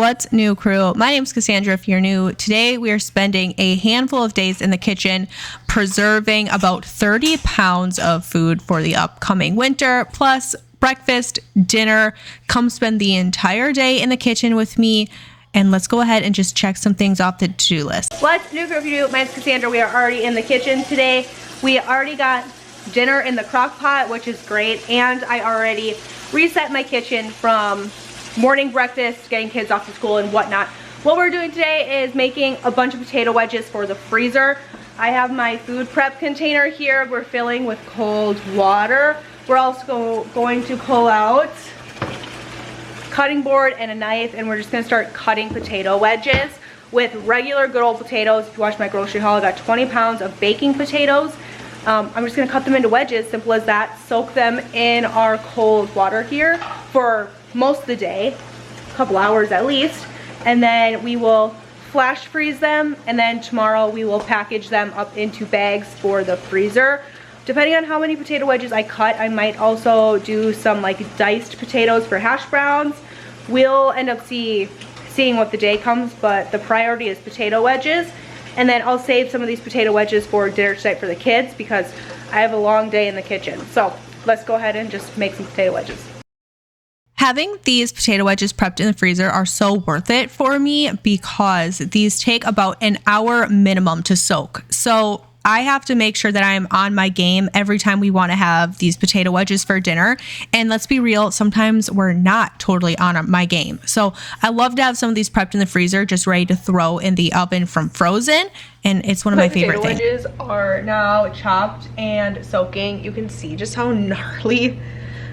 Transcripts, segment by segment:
What's new, crew? My name's Cassandra if you're new. Today we are spending a handful of days in the kitchen preserving about 30 pounds of food for the upcoming winter, plus breakfast, dinner. Come spend the entire day in the kitchen with me, and let's go ahead and just check some things off the to-do list. What's new, crew? If you're new, my name's Cassandra. We are already in the kitchen today. We already got dinner in the crock pot, which is great, and I already reset my kitchen from morning breakfast, getting kids off to school and whatnot. What we're doing today is making a bunch of potato wedges for the freezer. I have my food prep container here. We're filling with cold water. We're also going to pull out cutting board and a knife, and we're just gonna start cutting potato wedges with regular good old potatoes. If you watch my grocery haul, I got 20 pounds of baking potatoes. I'm just gonna cut them into wedges, simple as that. Soak them in our cold water here for most of the day, a couple hours at least, and then we will flash freeze them, and then tomorrow we will package them up into bags for the freezer. Depending on how many potato wedges I cut, I might also do some like diced potatoes for hash browns. We'll end up seeing what the day comes, but the priority is potato wedges. And then I'll save some of these potato wedges for dinner tonight for the kids because I have a long day in the kitchen. So let's go ahead and just make some potato wedges. Having these potato wedges prepped in the freezer are so worth it for me because these take about an hour minimum to soak. So I have to make sure that I'm on my game every time we want to have these potato wedges for dinner. And let's be real, sometimes we're not totally on my game. So I love to have some of these prepped in the freezer, just ready to throw in the oven from frozen. And it's one of my favorite things. Potato wedges are now chopped and soaking. You can see just how gnarly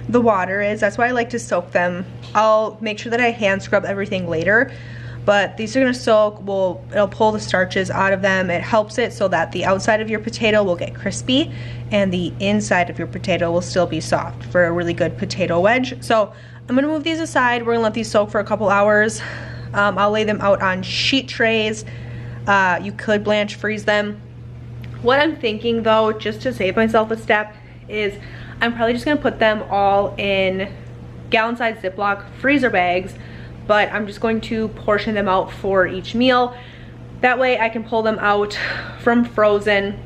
the water is. That's why I like to soak them. I'll make sure that I hand scrub everything later, but these are gonna soak. It'll pull the starches out of them. It helps it so that the outside of your potato will get crispy and the inside of your potato will still be soft for a really good potato wedge. So I'm gonna move these aside. We're gonna let these soak for a couple hours. I'll lay them out on sheet trays. You could blanch freeze them. What I'm thinking though, just to save myself a step, is I'm probably just gonna put them all in gallon-sized Ziploc freezer bags, but I'm just going to portion them out for each meal. That way I can pull them out from frozen,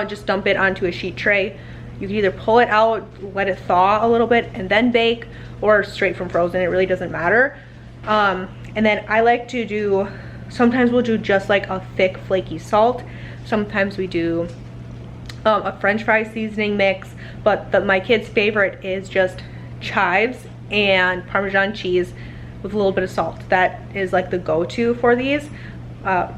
just dump it onto a sheet tray. You can either pull it out, let it thaw a little bit, and then bake, or straight from frozen, it really doesn't matter. And then I like to do, sometimes we'll do just like a thick flaky salt. Sometimes we do a french fry seasoning mix, but my kids' favorite is just chives and Parmesan cheese with a little bit of salt. That is like the go-to for these.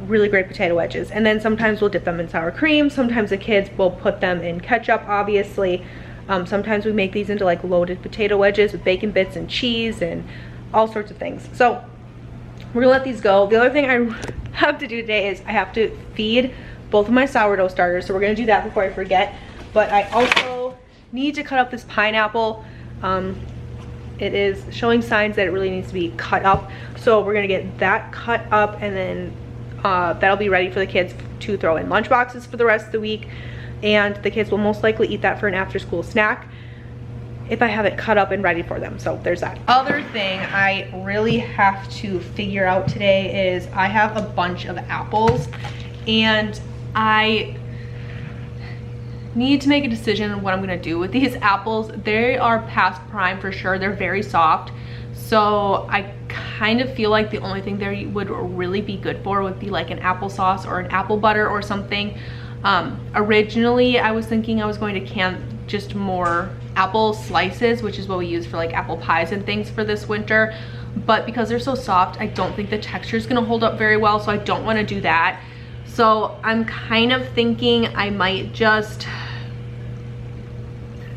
Really great potato wedges. And then sometimes we'll dip them in sour cream. Sometimes the kids will put them in ketchup, obviously. Sometimes we make these into like loaded potato wedges with bacon bits and cheese and all sorts of things. So we're gonna let these go. The other thing I have to do today is I have to feed both of my sourdough starters, so we're gonna do that before I forget. But I also need to cut up this pineapple. It is showing signs that it really needs to be cut up, so we're gonna get that cut up, and then that'll be ready for the kids to throw in lunch boxes for the rest of the week, and the kids will most likely eat that for an after-school snack if I have it cut up and ready for them. So there's that. Other thing I really have to figure out today is I have a bunch of apples, and I need to make a decision on what I'm gonna do with these apples. They are past prime for sure. They're very soft. So I kind of feel like the only thing they would really be good for would be like an applesauce or an apple butter or something. Originally, I was thinking I was going to can just more apple slices, which is what we use for like apple pies and things for this winter. But because they're so soft, I don't think the texture is gonna hold up very well, so I don't wanna do that. So I'm kind of thinking I might just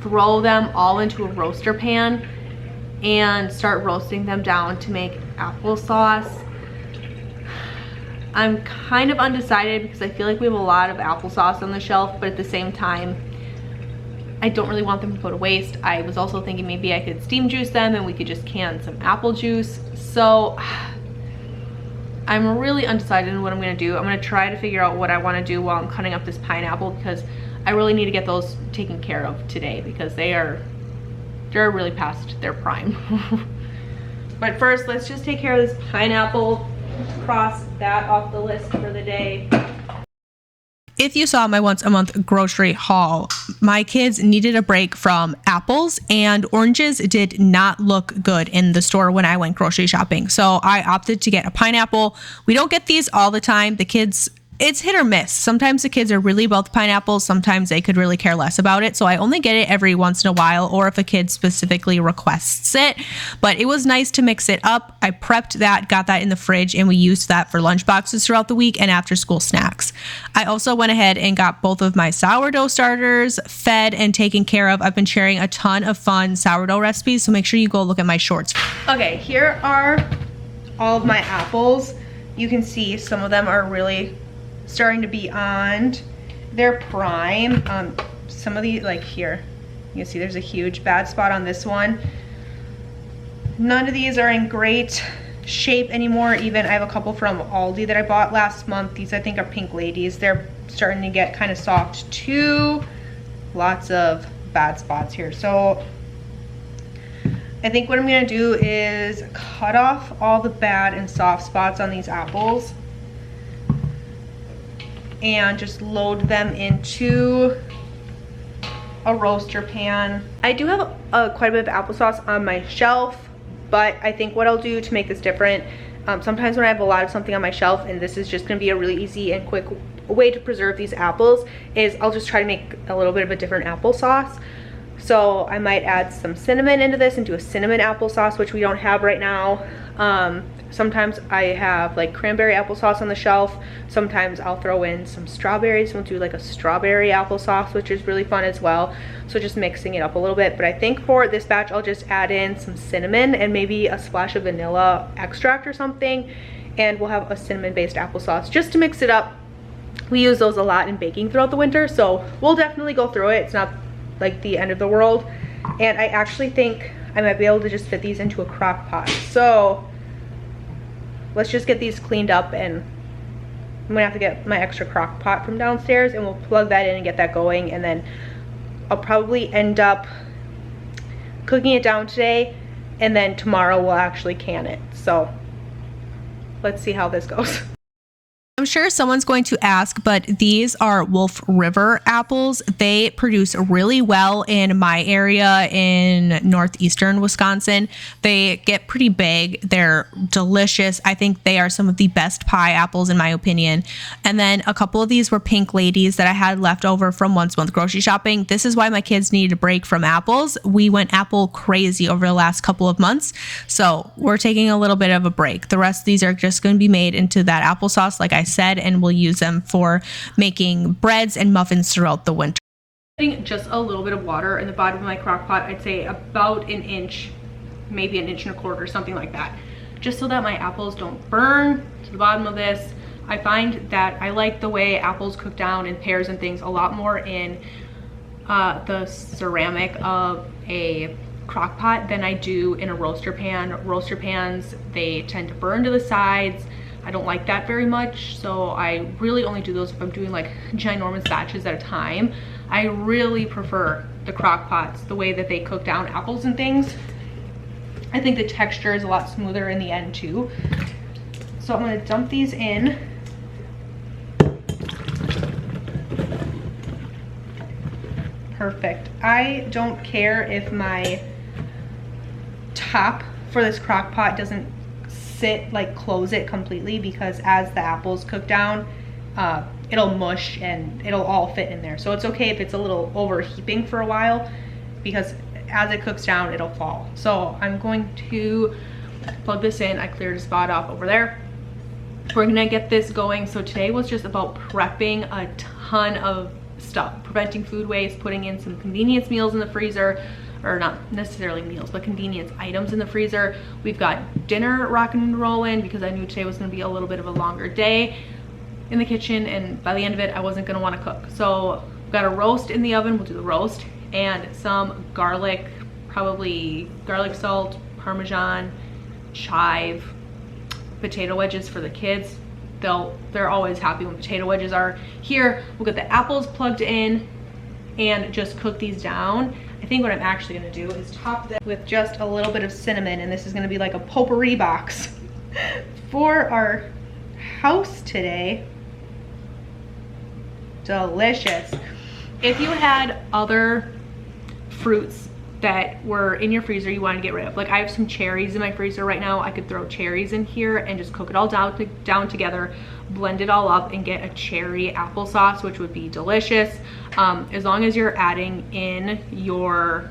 throw them all into a roaster pan and start roasting them down to make applesauce. I'm kind of undecided because I feel like we have a lot of applesauce on the shelf, but at the same time, I don't really want them to go to waste. I was also thinking maybe I could steam juice them and we could just can some apple juice. So I'm really undecided on what I'm gonna do. I'm gonna try to figure out what I wanna do while I'm cutting up this pineapple, because I really need to get those taken care of today because they're really past their prime. But first, let's just take care of this pineapple. Cross that off the list for the day. If you saw my once a month grocery haul, my kids needed a break from apples, and oranges did not look good in the store when I went grocery shopping. So I opted to get a pineapple. We don't get these all the time. The kids, it's hit or miss. Sometimes the kids are really about the pineapples. Sometimes they could really care less about it. So I only get it every once in a while, or if a kid specifically requests it. But it was nice to mix it up. I prepped that, got that in the fridge, and we used that for lunch boxes throughout the week and after school snacks. I also went ahead and got both of my sourdough starters fed and taken care of. I've been sharing a ton of fun sourdough recipes, so make sure you go look at my shorts. Okay, here are all of my apples. You can see some of them are really starting to be on their prime. Some of these, like here, you can see there's a huge bad spot on this one. None of these are in great shape anymore. Even I have a couple from Aldi that I bought last month. These I think are pink ladies. They're starting to get kind of soft too. Lots of bad spots here. So I think what I'm gonna do is cut off all the bad and soft spots on these apples and just load them into a roaster pan. I do have quite a bit of applesauce on my shelf, but I think what I'll do to make this different, sometimes when I have a lot of something on my shelf and this is just gonna be a really easy and quick way to preserve these apples, is I'll just try to make a little bit of a different applesauce. So I might add some cinnamon into this and do a cinnamon applesauce, which we don't have right now. Sometimes I have like cranberry applesauce on the shelf. Sometimes I'll throw in some strawberries. We'll do like a strawberry applesauce, which is really fun as well. So just mixing it up a little bit. But I think for this batch, I'll just add in some cinnamon and maybe a splash of vanilla extract or something. And we'll have a cinnamon-based applesauce just to mix it up. We use those a lot in baking throughout the winter, so we'll definitely go through it. It's not like the end of the world. And I actually think I might be able to just fit these into a crock pot. So let's just get these cleaned up, and I'm gonna have to get my extra crock pot from downstairs and we'll plug that in and get that going. And then I'll probably end up cooking it down today, and then tomorrow we'll actually can it. So let's see how this goes. I'm sure someone's going to ask, but these are Wolf River apples. They produce really well in my area in northeastern Wisconsin. They get pretty big. They're delicious. I think they are some of the best pie apples in my opinion. And then a couple of these were pink ladies that I had left over from once a month grocery shopping. This is why my kids needed a break from apples. We went apple crazy over the last couple of months. So we're taking a little bit of a break. The rest of these are just going to be made into that applesauce, like I said, and we'll use them for making breads and muffins throughout the winter. Putting just a little bit of water in the bottom of my crock pot, I'd say about an inch, maybe an inch and a quarter, something like that, just so that my apples don't burn to the bottom of this. I find that I like the way apples cook down in pairs and things a lot more in the ceramic of a crock pot than I do in a roaster pan. Roaster pans, they tend to burn to the sides. I don't like that very much, so I really only do those if I'm doing like ginormous batches at a time. I really prefer the crock pots, the way that they cook down apples and things. I think the texture is a lot smoother in the end too. So I'm gonna dump these in. Perfect. I don't care if my top for this crock pot doesn't sit, like close it completely, because as the apples cook down, it'll mush and it'll all fit in there. So it's okay if it's a little overheaping for a while, because as it cooks down, it'll fall. So I'm going to plug this in. I cleared a spot off over there. We're gonna get this going. So today was just about prepping a ton of stuff, preventing food waste, putting in some convenience meals in the freezer, or not necessarily meals, but convenience items in the freezer. We've got dinner rocking and rolling because I knew today was gonna be a little bit of a longer day in the kitchen, and by the end of it, I wasn't gonna wanna cook. So we've got a roast in the oven, we'll do the roast, and some garlic, probably garlic salt, Parmesan, chive, potato wedges for the kids. They're always happy when potato wedges are here. We'll get the apples plugged in and just cook these down. I think what I'm actually gonna do is top this with just a little bit of cinnamon, and this is gonna be like a potpourri box for our house today. Delicious. If you had other fruits that were in your freezer you wanted to get rid of, like I have some cherries in my freezer right now, I could throw cherries in here and just cook it all down together, blend it all up, and get a cherry applesauce, which would be delicious. As long as you're adding in your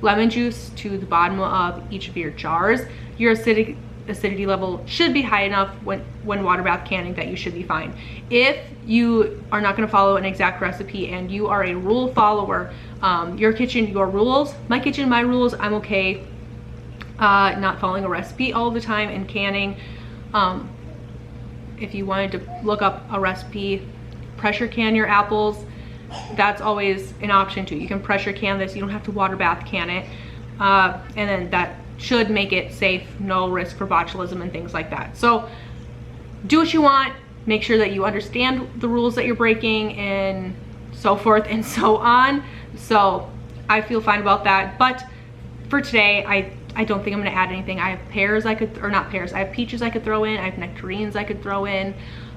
lemon juice to the bottom of each of your jars, your acidity level should be high enough when water bath canning that you should be fine. If you are not going to follow an exact recipe and you are a rule follower, your kitchen, your rules, my kitchen, my rules, I'm okay not following a recipe all the time and canning. If you wanted to look up a recipe, pressure can your apples, that's always an option too. You can pressure can this, you don't have to water bath can it, and then that should make it safe, no risk for botulism and things like that. So do what you want, make sure that you understand the rules that you're breaking and so forth and so on. So I feel fine about that, but for today I don't think I'm gonna add anything. I have pears I could, or not pears, I have peaches I could throw in, I have nectarines I could throw in,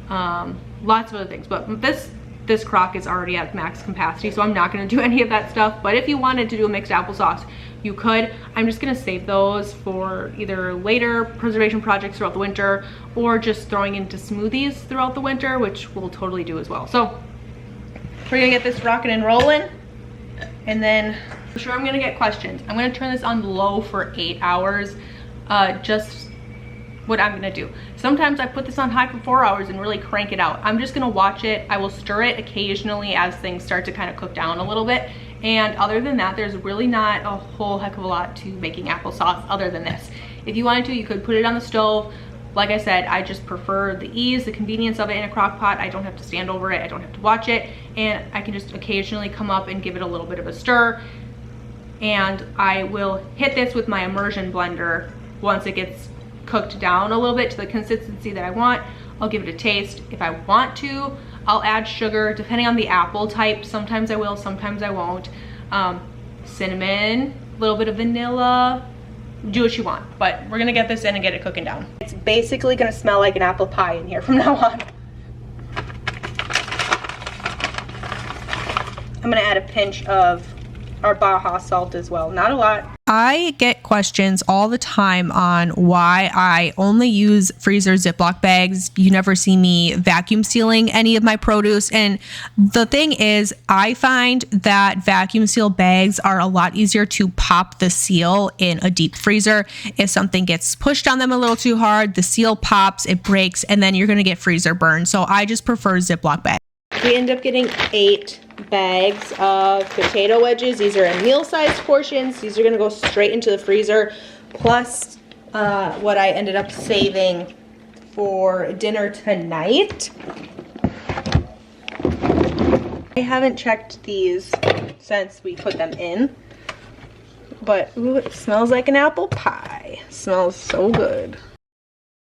lots of other things, but this crock is already at max capacity, so I'm not gonna do any of that stuff. But if you wanted to do a mixed applesauce, you could. I'm just gonna save those for either later preservation projects throughout the winter, or just throwing into smoothies throughout the winter, which we'll totally do as well. So we're gonna get this rocking and rolling, and then I'm sure I'm gonna get questions. I'm gonna turn this on low for 8 hours, just what I'm gonna do. Sometimes I put this on high for 4 hours and really crank it out. I'm just gonna watch it. I will stir it occasionally as things start to kind of cook down a little bit. And other than that, there's really not a whole heck of a lot to making applesauce other than this. If you wanted to, you could put it on the stove. Like I said, I just prefer the ease, the convenience of it in a crock pot. I don't have to stand over it, I don't have to watch it, and I can just occasionally come up and give it a little bit of a stir. And I will hit this with my immersion blender once it gets cooked down a little bit to the consistency that I want. I'll give it a taste. If I want to, I'll add sugar depending on the apple type. Sometimes I will, sometimes I won't. Cinnamon, a little bit of vanilla, do what you want. But we're gonna get this in and get it cooking down. It's basically gonna smell like an apple pie in here from now on. I'm gonna add a pinch of our Baja salt as well, not a lot. I get questions all the time on why I only use freezer Ziploc bags. You never see me vacuum sealing any of my produce. And the thing is, I find that vacuum seal bags are a lot easier to pop the seal in a deep freezer. If something gets pushed on them a little too hard, the seal pops, it breaks, and then you're gonna get freezer burn. So I just prefer Ziploc bags. We end up getting 8 bags of potato wedges. These are in meal-sized portions. These are gonna go straight into the freezer, plus what I ended up saving for dinner tonight. I haven't checked these since we put them in, but ooh, it smells like an apple pie. It smells so good.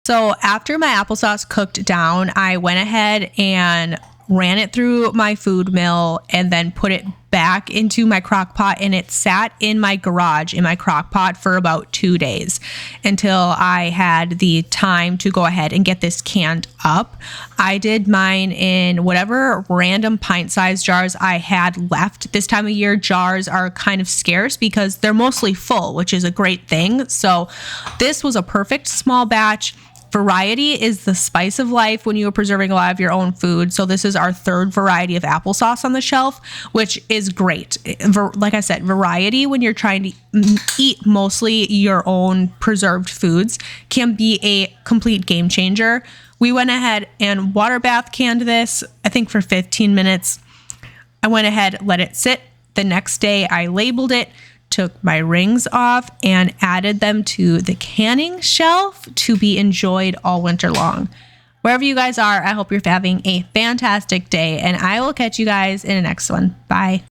So after my applesauce cooked down, I went ahead and ran it through my food mill and then put it back into my crock pot, and it sat in my garage in my crock pot for about 2 days until I had the time to go ahead and get this canned up. I did mine in whatever random pint-sized jars I had left. This time of year, jars are kind of scarce because they're mostly full, which is a great thing. So this was a perfect small batch. Variety is the spice of life when you are preserving a lot of your own food. So this is our 3rd variety of applesauce on the shelf, which is great. Like I said, variety when you're trying to eat mostly your own preserved foods can be a complete game changer. We went ahead and water bath canned this, I think for 15 minutes. I went ahead, let it sit. The next day I labeled it, took my rings off, and added them to the canning shelf to be enjoyed all winter long. Wherever you guys are, I hope you're having a fantastic day, and I will catch you guys in the next one. Bye.